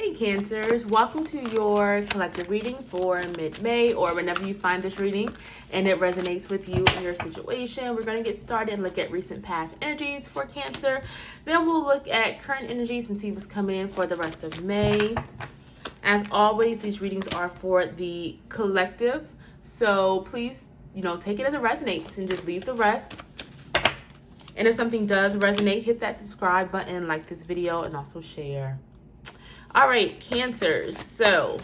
Hey Cancers, welcome to your collective reading for mid-May, or whenever you find this reading and it resonates with you in your situation. We're going to get started and look at recent past energies for Cancer. Then we'll look at current energies and see what's coming in for the rest of May. As always, these readings are for the collective, so please, take it as it resonates and just leave the rest. And if something does resonate, hit that subscribe button, like this video, and also share. All right, Cancers. So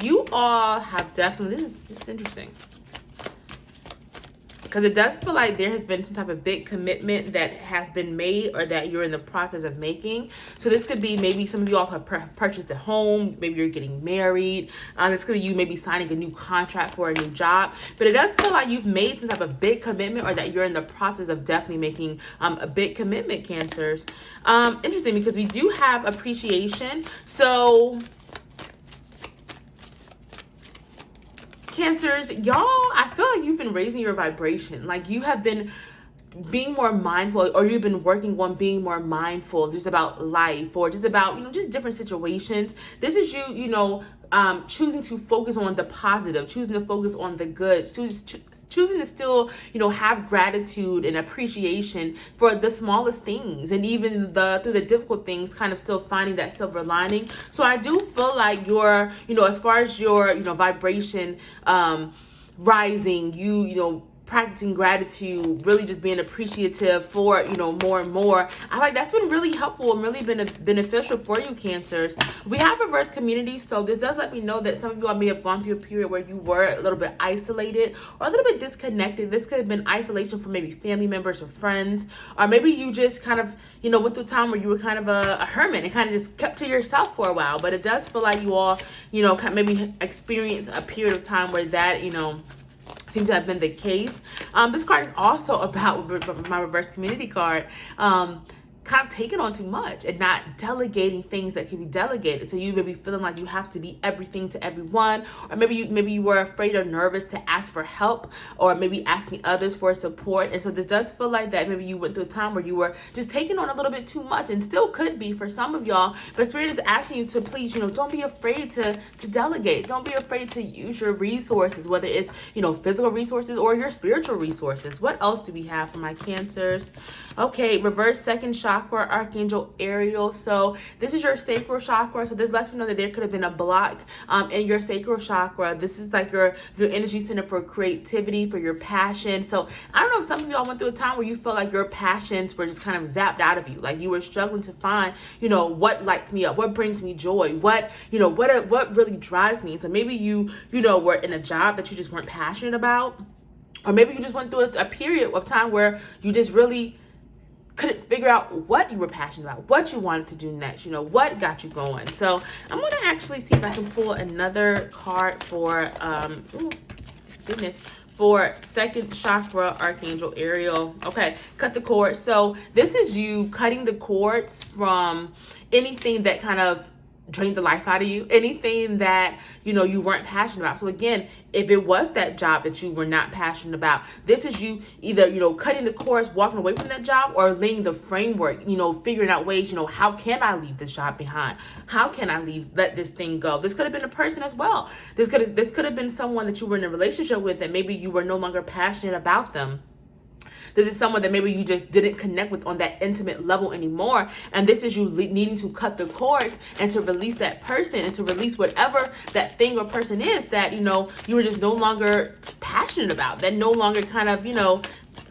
you all have definitely, this is interesting, because it does feel like there has been some type of big commitment that has been made or that you're in the process of making. So this could be maybe some of you all have purchased a home, maybe you're getting married. This could be you maybe signing a new contract for a new job. But it does feel like you've made some type of big commitment, or that you're in the process of definitely making a big commitment, Cancers. Interesting, because we do have appreciation. So Cancers, y'all, I feel like you've been raising your vibration. Like you have been being more mindful, or you've been working on being more mindful just about life, or just about, just different situations. This is you, choosing to focus on the positive, choosing to focus on the good, choosing to still, have gratitude and appreciation for the smallest things, and even through the difficult things, kind of still finding that silver lining. So I do feel like your, as far as your, vibration rising, practicing gratitude, really just being appreciative for, more and more. I feel like that's been really helpful and really been beneficial for you, Cancers. We have reverse community, so this does let me know that some of you all may have gone through a period where you were a little bit isolated or a little bit disconnected. This could have been isolation from maybe family members or friends, or maybe you just kind of, went through a time where you were kind of a hermit and kind of just kept to yourself for a while. But it does feel like you all, kind of maybe experience a period of time where that, seems to have been the case. This card is also about my reverse community card. Kind of taking on too much and not delegating things that can be delegated. So you may be feeling like you have to be everything to everyone, or maybe you were afraid or nervous to ask for help, or maybe asking others for support. And so this does feel like that maybe you went through a time where you were just taking on a little bit too much, and still could be for some of y'all. But Spirit is asking you to please, don't be afraid to delegate. Don't be afraid to use your resources, whether it's, physical resources or your spiritual resources. What else do we have for my Cancers? Okay, reverse second chakra, Archangel Ariel. So this is your sacral chakra. So this lets me know that there could have been a block in your sacral chakra. This is like your energy center for creativity, for your passion. So I don't know if some of y'all went through a time where you felt like your passions were just kind of zapped out of you. Like you were struggling to find, what lights me up, what brings me joy, what really drives me. So maybe you were in a job that you just weren't passionate about, or maybe you just went through a period of time where you just really couldn't figure out what you were passionate about, what you wanted to do next, what got you going. So I'm going to actually see if I can pull another card for, for second chakra, Archangel Ariel. Okay, cut the cord. So this is you cutting the cords from anything that kind of drained the life out of you, anything that you weren't passionate about. So again, if it was that job that you were not passionate about, this is you either cutting the cords, walking away from that job, or laying the framework, figuring out ways, how can I leave this job behind? How can I let this thing go? This could have been a person as well. This could have been someone that you were in a relationship with, and maybe you were no longer passionate about them. This is someone that maybe you just didn't connect with on that intimate level anymore. And this is you needing to cut the cords and to release that person, and to release whatever that thing or person is that, you were just no longer passionate about, that no longer kind of,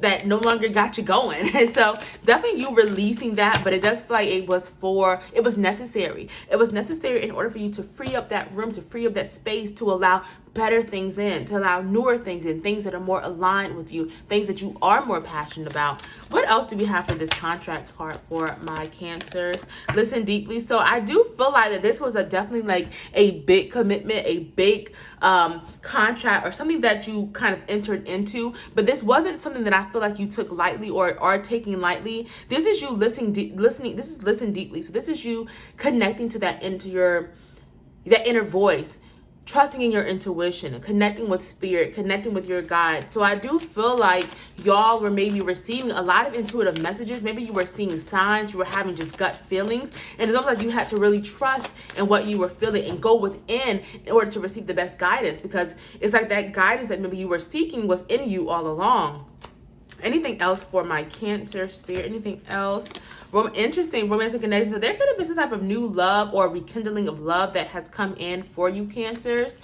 that no longer got you going. And so definitely you releasing that, but it does feel like it was necessary. It was necessary in order for you to free up that room, to free up that space, to allow better things in, to allow newer things in, things that are more aligned with you, things that you are more passionate about. What else do we have for this contract card for my Cancers? Listen deeply. So I do feel like that this was definitely like a big commitment, a big contract, or something that you kind of entered into, but this wasn't something that I feel like you took lightly or are taking lightly. This is you listening. This is listen deeply. So this is you connecting to that inner voice, trusting in your intuition, connecting with spirit, connecting with your guide. So I do feel like y'all were maybe receiving a lot of intuitive messages. Maybe you were seeing signs, you were having just gut feelings. And it's almost like you had to really trust in what you were feeling and go within in order to receive the best guidance, because it's like that guidance that maybe you were seeking was in you all along. Anything else for my Cancer spirit? Anything else? Interesting romantic connection. So there could have been some type of new love or rekindling of love that has come in for you, Cancers,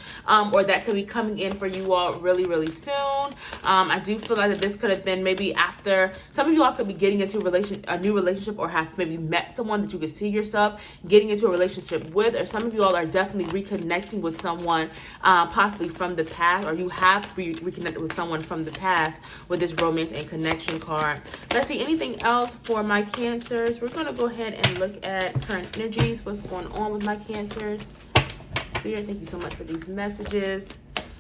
or that could be coming in for you all really, really soon. I do feel like that this could have been maybe after some of you all could be getting into a new relationship, or have maybe met someone that you could see yourself getting into a relationship with, or some of you all are definitely reconnecting with someone possibly from the past, or you have reconnected with someone from the past with this romance and connection card. Let's see, anything else for my Cancers? We're going to go ahead and look at current energies. What's going on with my Cancers? Spirit, thank you so much for these messages.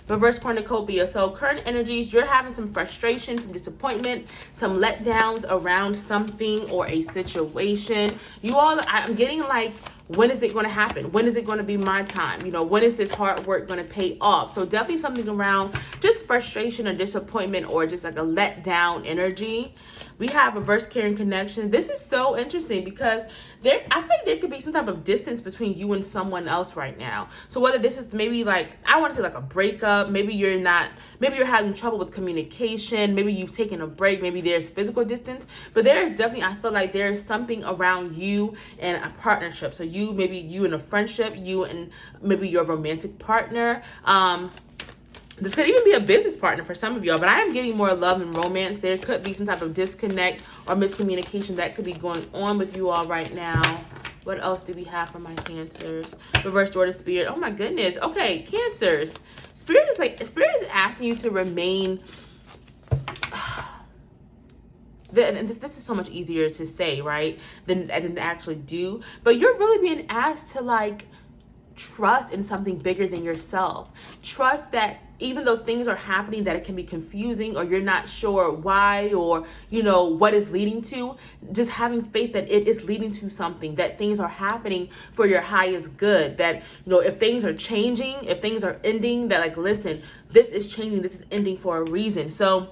Reverse cornucopia. So current energies, you're having some frustration, some disappointment, some letdowns around something or a situation. You all, I'm getting like, when is it going to happen? When is it going to be my time? You know, when is this hard work going to pay off? So definitely something around just frustration or disappointment, or just like a letdown energy. We have reverse caring connection. This is so interesting because I think there could be some type of distance between you and someone else right now. So whether this is maybe like, I want to say like a breakup, maybe you're having trouble with communication, maybe you've taken a break, maybe there's physical distance, but there is definitely, I feel like there's something around you and a partnership. So maybe you in a friendship, you and maybe your romantic partner. This could even be a business partner for some of y'all, but I am getting more love and romance. There could be some type of disconnect or miscommunication that could be going on with you all right now. What else do we have for my Cancers? Reverse door to spirit. Oh my goodness. Okay, Cancers. Spirit is asking you to remain. And this is so much easier to say, right, than to actually do. But you're really being asked to like trust in something bigger than yourself. Trust that even though things are happening that it can be confusing, or you're not sure why, or you know what is leading to, just having faith that it is leading to something, that things are happening for your highest good, that you know if things are changing, if things are ending, that like, listen, this is changing, this is ending for a reason. So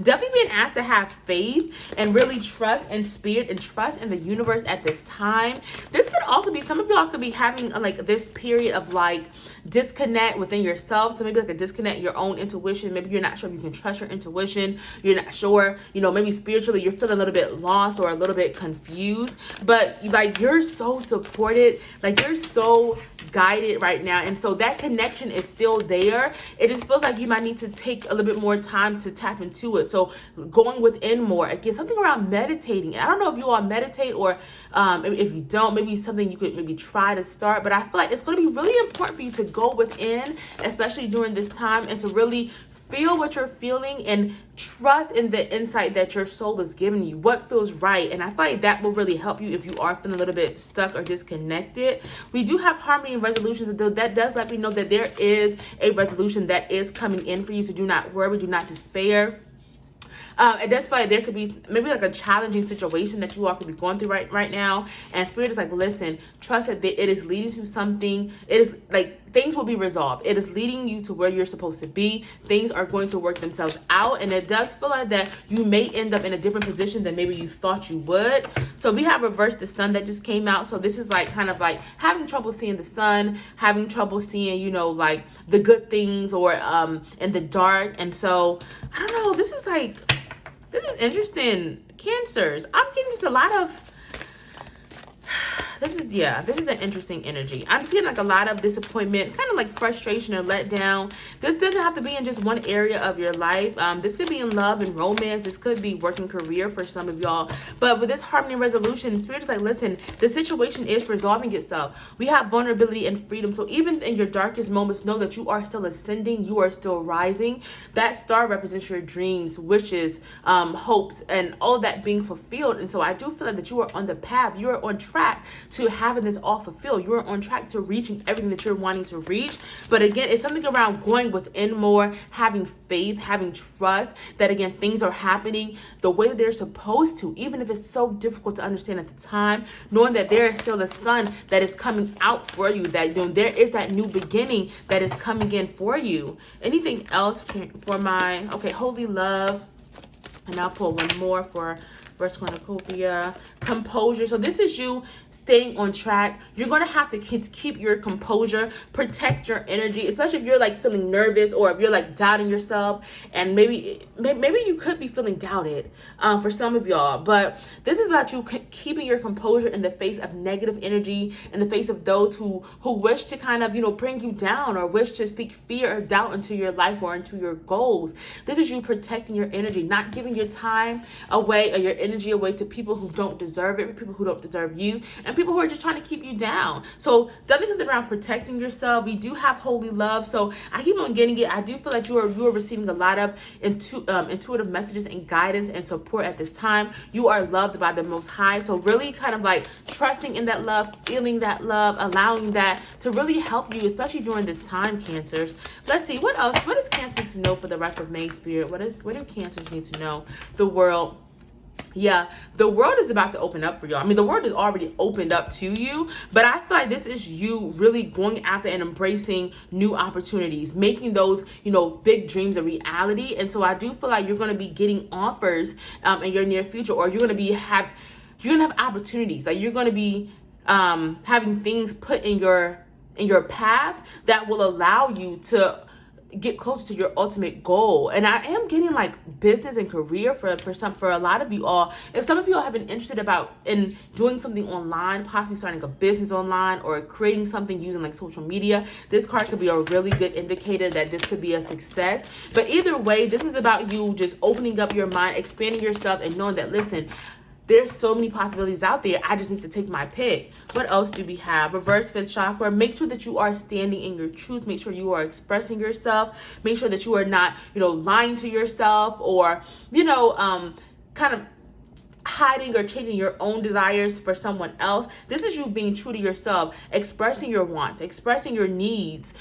definitely being asked to have faith and really trust in spirit and trust in the universe at this time. This could also be, some of y'all could be having like this period of like disconnect within yourself. So maybe like a disconnect in your own intuition. Maybe you're not sure if you can trust your intuition. You're not sure, you know, maybe spiritually you're feeling a little bit lost or a little bit confused, but like you're so supported, like you're so guided right now. And so that connection is still there. It just feels like you might need to take a little bit more time to tap into it. So going within more, again, something around meditating. I don't know if you all meditate, or if you don't, maybe something you could maybe try to start. But I feel like it's going to be really important for you to go within, especially during this time, and to really feel what you're feeling and trust in the insight that your soul is giving you, what feels right. And I feel like that will really help you if you are feeling a little bit stuck or disconnected. We do have harmony and resolutions. That does let me know that there is a resolution that is coming in for you. So do not worry, do not despair. It does feel like there could be maybe like a challenging situation that you all could be going through right now. And spirit is like, listen, trust that it is leading to something. It is like things will be resolved. It is leading you to where you're supposed to be. Things are going to work themselves out. And it does feel like that you may end up in a different position than maybe you thought you would. So we have reversed the sun that just came out. So this is like kind of like having trouble seeing the sun, having trouble seeing, you know, like the good things, or in the dark. And so I don't know, this is interesting, Cancers. I'm getting just a lot of, this is an interesting energy. I'm seeing like a lot of disappointment, kind of like frustration or letdown. This doesn't have to be in just one area of your life. This could be in love and romance. This could be working career for some of y'all. But with this harmony and resolution, spirit is like, listen, the situation is resolving itself. We have vulnerability and freedom. So even in your darkest moments, know that you are still ascending. You are still rising. That star represents your dreams, wishes, hopes, and all of that being fulfilled. And so I do feel like that you are on the path. You are on track track to having this all fulfilled. You are on track to reaching everything that you're wanting to reach. But again, it's something around going within more, having faith, having trust that, again, things are happening the way that they're supposed to, even if it's so difficult to understand at the time, knowing that there is still a sun that is coming out for you, that, you know, there is that new beginning that is coming in for you. Anything else for my, okay, holy love. And I'll pull one more for First Cornucopia. Composure. So this is you staying on track. You're going to have to keep your composure, protect your energy, especially if you're like feeling nervous or if you're like doubting yourself. And maybe you could be feeling doubted for some of y'all. But this is about you keeping your composure in the face of negative energy, in the face of those who wish to kind of, you know, bring you down or wish to speak fear or doubt into your life or into your goals. This is you protecting your energy, not giving your time away or your energy away to people who don't deserve it, people who don't deserve you, and people who are just trying to keep you down. So definitely something around protecting yourself. We do have holy love, so I keep on getting it. I do feel like you are receiving a lot of intuitive messages and guidance and support at this time. You are loved by the Most High, so really kind of like trusting in that love, feeling that love, allowing that to really help you, especially during this time, Cancers. Let's see, what else? What does Cancer need to know for the rest of May, Spirit? What do Cancers need to know? The world. Yeah, the world is about to open up for y'all. I mean, the world is already opened up to you, but I feel like this is you really going after and embracing new opportunities, making those, you know, big dreams a reality. And so I do feel like you're going to be getting offers in your near future, or you're going to have opportunities. Like you're going to be having things put in your path that will allow you to get close to your ultimate goal. And I am getting like business and career for a lot of you all. If some of you all have been interested in doing something online, possibly starting a business online or creating something using like social media, this card could be a really good indicator that this could be a success. But either way, this is about you just opening up your mind, expanding yourself, and knowing that, listen, there's so many possibilities out there. I just need to take my pick. What else do we have? Reverse fifth chakra. Make sure that you are standing in your truth. Make sure you are expressing yourself. Make sure that you are not, you know, lying to yourself or, you know, kind of hiding or changing your own desires for someone else. This is you being true to yourself, expressing your wants, expressing your needs,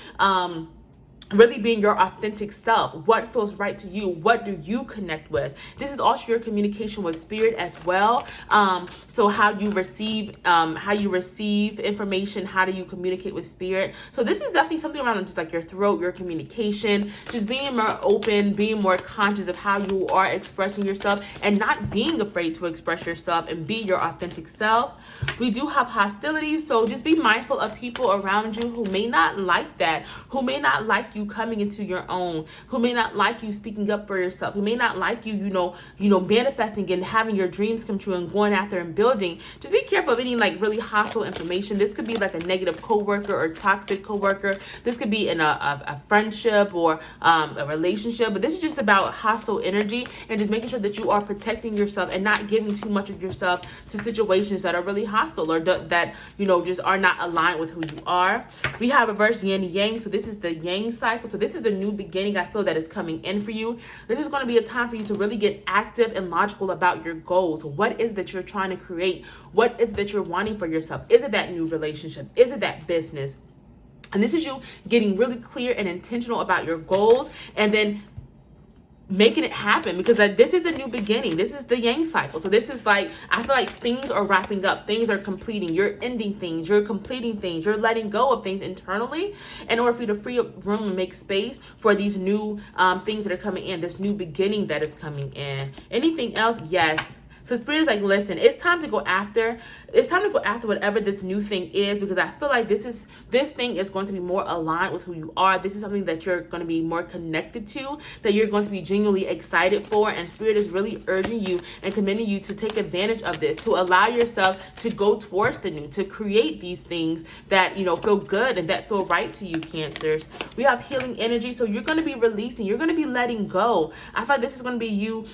really being your authentic self. What feels right to you? What do you connect with? This is also your communication with spirit as well. So how you receive information, how do you communicate with spirit? So this is definitely something around just like your throat, your communication, just being more open, being more conscious of how you are expressing yourself and not being afraid to express yourself and be your authentic self. We do have hostilities, so just be mindful of people around you who may not like that, who may not like you coming into your own, who may not like you speaking up for yourself, who may not like you, manifesting and having your dreams come true and going after and building. Just be careful of any like really hostile information. This could be like a negative coworker or toxic coworker. This could be in a friendship or a relationship, but this is just about hostile energy and just making sure that you are protecting yourself and not giving too much of yourself to situations that are really hostile or that just are not aligned with who you are. We have reverse yin and yang, so this is the yang cycle. So this is the new beginning I feel that is coming in for you. This is going to be a time for you to really get active and logical about your goals. What is that you're trying to create? What is that you're wanting for yourself? Is it that new relationship? Is it that business? And this is you getting really clear and intentional about your goals and then making it happen, because this is a new beginning. This is the yang cycle. So this is like, I feel like things are wrapping up, things are completing, you're ending things, you're completing things, you're letting go of things internally in order for you to free up room and make space for these new things that are coming in, this new beginning that is coming in. Anything else? Yes. So Spirit is like, listen, it's time to go after whatever this new thing is, because I feel like this thing is going to be more aligned with who you are. This is something that you're going to be more connected to, that you're going to be genuinely excited for. And Spirit is really urging you and commending you to take advantage of this, to allow yourself to go towards the new, to create these things that, feel good and that feel right to you, Cancers. We have healing energy. So you're going to be releasing, you're going to be letting go. I feel like this is going to be you,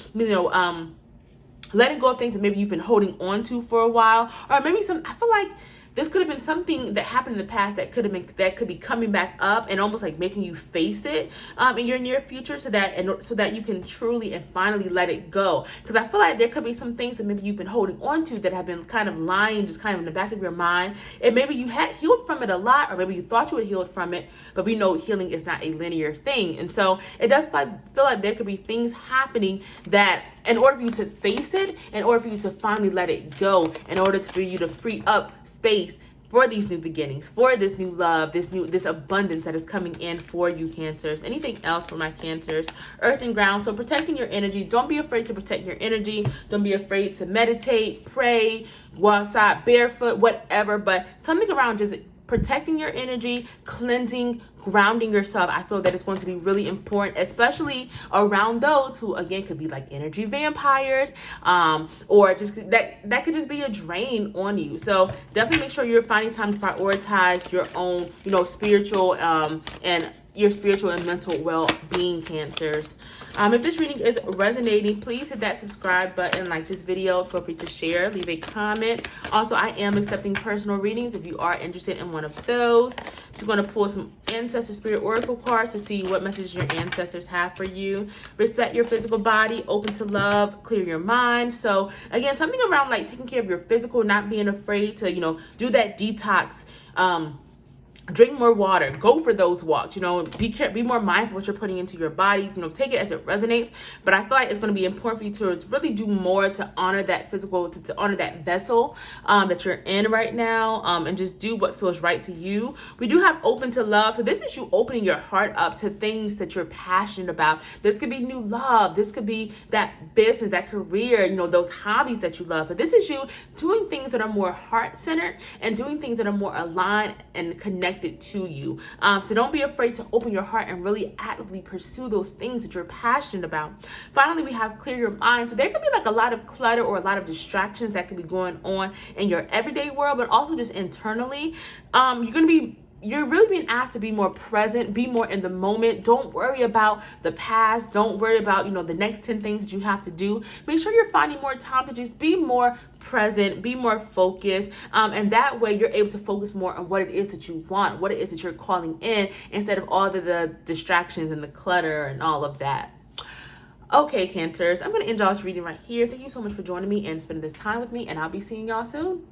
letting go of things that maybe you've been holding on to for a while, or maybe I feel like this could have been something that happened in the past that could be coming back up and almost like making you face it in your near future, so that you can truly and finally let it go. Because I feel like there could be some things that maybe you've been holding on to that have been kind of lying just kind of in the back of your mind, and maybe you had healed from it a lot, or maybe you thought you had healed from it, but we know healing is not a linear thing. And so it does feel like there could be things happening that, in order for you to face it, in order for you to finally let it go, in order for you to free up space for these new beginnings, for this new love, this abundance that is coming in for you, Cancers. Anything else for my Cancers? Earth and ground. So protecting your energy. Don't be afraid to protect your energy. Don't be afraid to meditate, pray, go outside barefoot, whatever. But something around just protecting your energy, cleansing, grounding yourself. I feel that it's going to be really important, especially around those who, again, could be like energy vampires, or just that could just be a drain on you. So definitely make sure you're finding time to prioritize your own, spiritual and your spiritual and mental well-being, Cancers. If this reading is resonating, please hit that subscribe button, like this video, feel free to share, leave a comment. Also, I am accepting personal readings if you are interested in one of those. Just going to pull some ancestor spirit oracle cards to see what messages your ancestors have for you. Respect your physical body, open to love, clear your mind. So again, something around like taking care of your physical, not being afraid to, do that detox, drink more water, go for those walks, be more mindful what you're putting into your body, take it as it resonates. But I feel like it's going to be important for you to really do more to honor that physical, to honor that vessel that you're in right now, and just do what feels right to you. We do have open to love. So this is you opening your heart up to things that you're passionate about. This could be new love. This could be that business, that career, those hobbies that you love. But this is you doing things that are more heart-centered and doing things that are more aligned and connected to you. So don't be afraid to open your heart and really actively pursue those things that you're passionate about. Finally, we have clear your mind. So there could be like a lot of clutter or a lot of distractions that could be going on in your everyday world, but also just internally. You're really being asked to be more present, be more in the moment. Don't worry about the past. Don't worry about, the next 10 things that you have to do. Make sure you're finding more time to just be more present, be more focused. And that way you're able to focus more on what it is that you want, what it is that you're calling in, instead of all the distractions and the clutter and all of that. Okay, Cancers, I'm going to end y'all's reading right here. Thank you so much for joining me and spending this time with me, and I'll be seeing y'all soon.